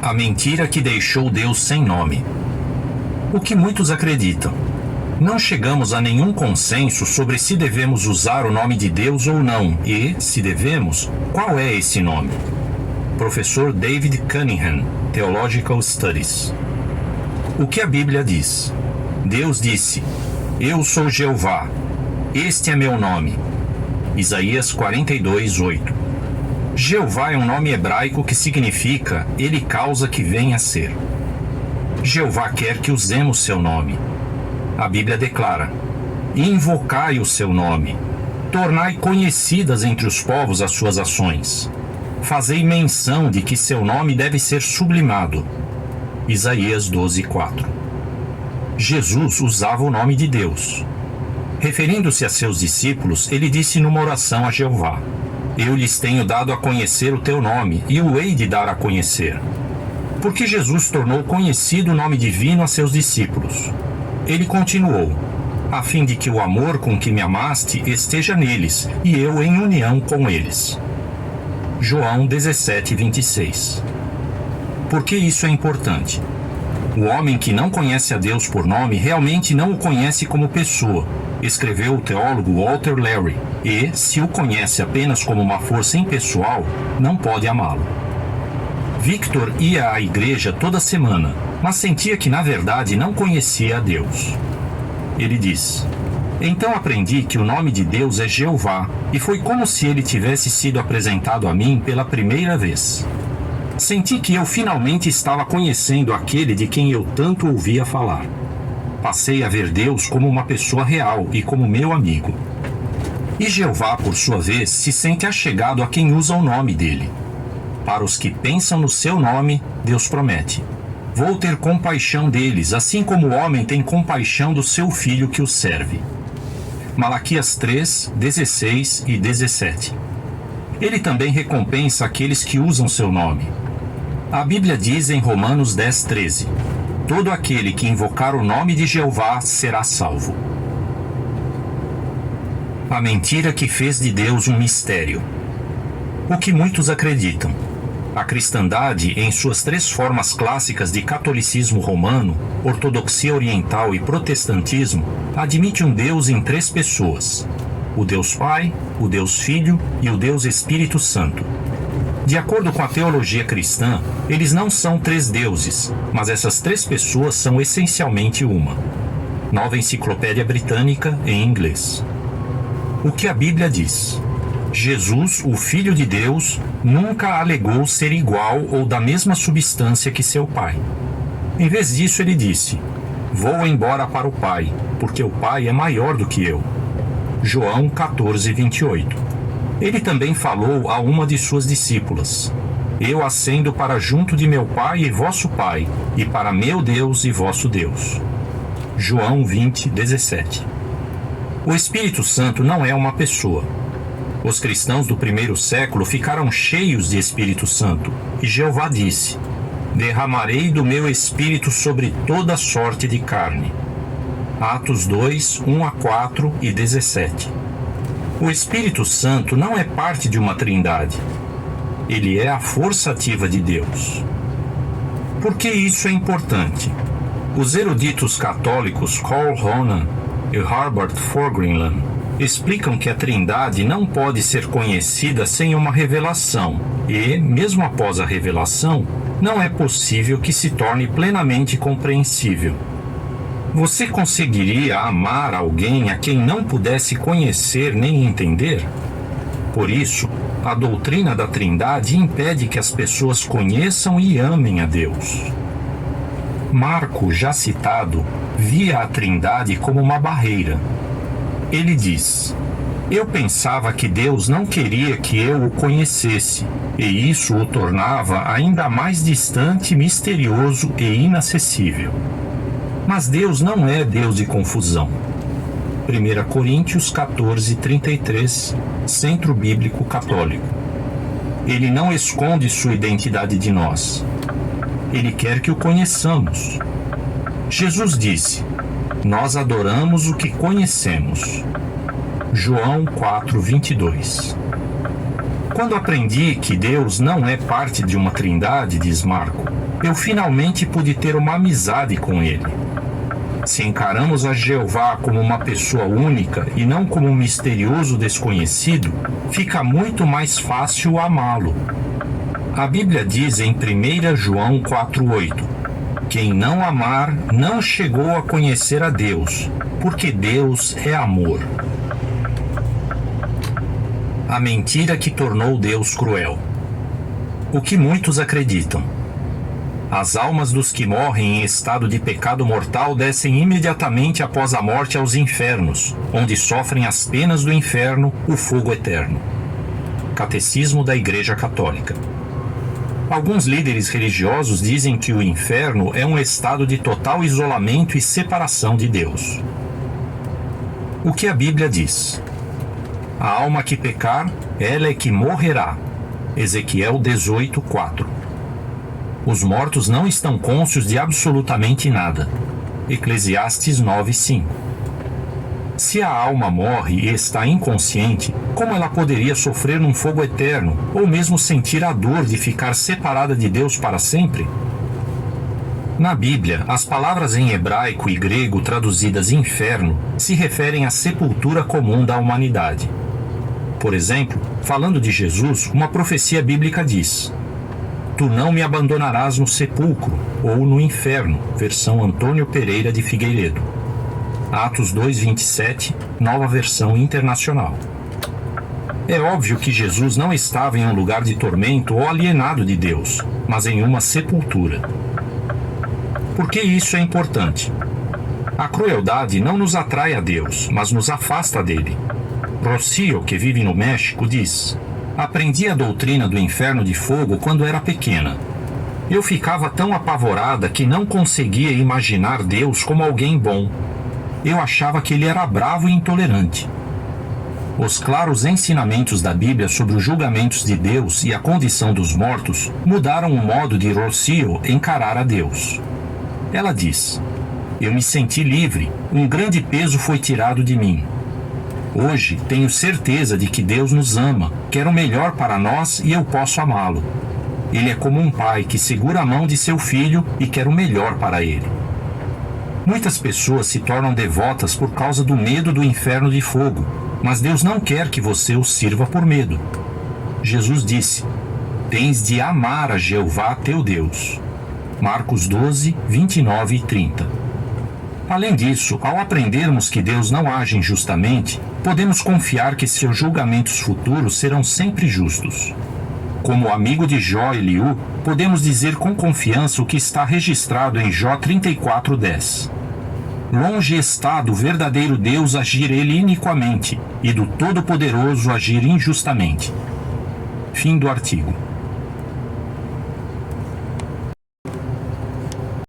A mentira que deixou Deus sem nome. O que muitos acreditam. Não chegamos a nenhum consenso sobre se devemos usar o nome de Deus ou não e, se devemos, qual é esse nome? Professor David Cunningham, Theological Studies. O que a Bíblia diz? Deus disse: Eu sou Jeová, este é meu nome. Isaías 42:8. Jeová é um nome hebraico que significa Ele causa que venha a ser. Jeová quer que usemos seu nome. A Bíblia declara: invocai o seu nome, tornai conhecidas entre os povos as suas ações. Fazei menção de que seu nome deve ser sublimado. Isaías 12:4. Jesus usava o nome de Deus. Referindo-se a seus discípulos, ele disse numa oração a Jeová: Eu lhes tenho dado a conhecer o teu nome, e o hei de dar a conhecer. Porque Jesus tornou conhecido o nome divino a seus discípulos. Ele continuou: a fim de que o amor com que me amaste esteja neles, e eu em união com eles. João 17:26. Por que isso é importante? O homem que não conhece a Deus por nome realmente não o conhece como pessoa, escreveu o teólogo Walter Larry, e, se o conhece apenas como uma força impessoal, não pode amá-lo. Victor ia à igreja toda semana, mas sentia que na verdade não conhecia a Deus. Ele diz: Então aprendi que o nome de Deus é Jeová, e foi como se ele tivesse sido apresentado a mim pela primeira vez. Senti que eu finalmente estava conhecendo aquele de quem eu tanto ouvia falar. Passei a ver Deus como uma pessoa real e como meu amigo. E Jeová, por sua vez, se sente achegado a quem usa o nome dele. Para os que pensam no seu nome, Deus promete: Vou ter compaixão deles, assim como o homem tem compaixão do seu filho que o serve. Malaquias 3, 16 e 17. Ele também recompensa aqueles que usam seu nome. A Bíblia diz em Romanos 10, 13: Todo aquele que invocar o nome de Jeová será salvo. A mentira que fez de Deus um mistério. O que muitos acreditam. A cristandade, em suas três formas clássicas de catolicismo romano, ortodoxia oriental e protestantismo, admite um Deus em três pessoas: o Deus Pai, o Deus Filho e o Deus Espírito Santo. De acordo com a teologia cristã, eles não são três deuses, mas essas três pessoas são essencialmente uma. Nova Enciclopédia Britânica, em inglês. O que a Bíblia diz? Jesus, o Filho de Deus, nunca alegou ser igual ou da mesma substância que seu Pai. Em vez disso, ele disse: Vou embora para o Pai, porque o Pai é maior do que eu. João 14:28. Ele também falou a uma de suas discípulas: Eu ascendo para junto de meu Pai e vosso Pai, e para meu Deus e vosso Deus. João 20:17. O Espírito Santo não é uma pessoa. Os cristãos do primeiro século ficaram cheios de Espírito Santo, e Jeová disse: Derramarei do meu Espírito sobre toda sorte de carne. Atos 2, 1-4 e 17. O Espírito Santo não é parte de uma trindade. Ele é a força ativa de Deus. Por que isso é importante? Os eruditos católicos Carl Honan e Herbert Forgrimland explicam que a trindade não pode ser conhecida sem uma revelação e, mesmo após a revelação, não é possível que se torne plenamente compreensível. Você conseguiria amar alguém a quem não pudesse conhecer nem entender? Por isso, a doutrina da Trindade impede que as pessoas conheçam e amem a Deus. Marco, já citado, via a Trindade como uma barreira. Ele diz: Eu pensava que Deus não queria que eu o conhecesse, e isso o tornava ainda mais distante, misterioso e inacessível. Mas Deus não é Deus de confusão. 1 Coríntios 14:33, Centro Bíblico Católico. Ele não esconde sua identidade de nós. Ele quer que o conheçamos. Jesus disse: Nós adoramos o que conhecemos. João 4:22. Quando aprendi que Deus não é parte de uma trindade, diz Marco, eu finalmente pude ter uma amizade com Ele. Se encaramos a Jeová como uma pessoa única e não como um misterioso desconhecido, fica muito mais fácil amá-lo. A Bíblia diz em 1 João 4,8: quem não amar não chegou a conhecer a Deus, porque Deus é amor. A mentira que tornou Deus cruel. O que muitos acreditam. As almas dos que morrem em estado de pecado mortal descem imediatamente após a morte aos infernos, onde sofrem as penas do inferno, o fogo eterno. Catecismo da Igreja Católica. Alguns líderes religiosos dizem que o inferno é um estado de total isolamento e separação de Deus. O que a Bíblia diz? A alma que pecar, ela é que morrerá. Ezequiel 18:4. Os mortos não estão cônscios de absolutamente nada. Eclesiastes 9:5. Se a alma morre e está inconsciente, como ela poderia sofrer num fogo eterno, ou mesmo sentir a dor de ficar separada de Deus para sempre? Na Bíblia, as palavras em hebraico e grego traduzidas inferno se referem à sepultura comum da humanidade. Por exemplo, falando de Jesus, uma profecia bíblica diz: tu não me abandonarás no sepulcro ou no inferno, versão Antônio Pereira de Figueiredo. Atos 2:27, nova versão internacional. É óbvio que Jesus não estava em um lugar de tormento ou alienado de Deus, mas em uma sepultura. Por que isso é importante? A crueldade não nos atrai a Deus, mas nos afasta dele. Rocio, que vive no México, diz: aprendi a doutrina do inferno de fogo quando era pequena. Eu ficava tão apavorada que não conseguia imaginar Deus como alguém bom. Eu achava que ele era bravo e intolerante. Os claros ensinamentos da Bíblia sobre os julgamentos de Deus e a condição dos mortos mudaram o modo de Rocio encarar a Deus. Ela diz: eu me senti livre, um grande peso foi tirado de mim. Hoje tenho certeza de que Deus nos ama, quer o melhor para nós e eu posso amá-lo. Ele é como um pai que segura a mão de seu filho e quer o melhor para ele. Muitas pessoas se tornam devotas por causa do medo do inferno de fogo, mas Deus não quer que você o sirva por medo. Jesus disse: tens de amar a Jeová teu Deus. Marcos 12, 29 e 30. Além disso, ao aprendermos que Deus não age injustamente, podemos confiar que seus julgamentos futuros serão sempre justos. Como amigo de Jó, Eliú, podemos dizer com confiança o que está registrado em Jó 34:10. Longe está do verdadeiro Deus agir ele iniquamente, e do Todo-Poderoso agir injustamente. Fim do artigo.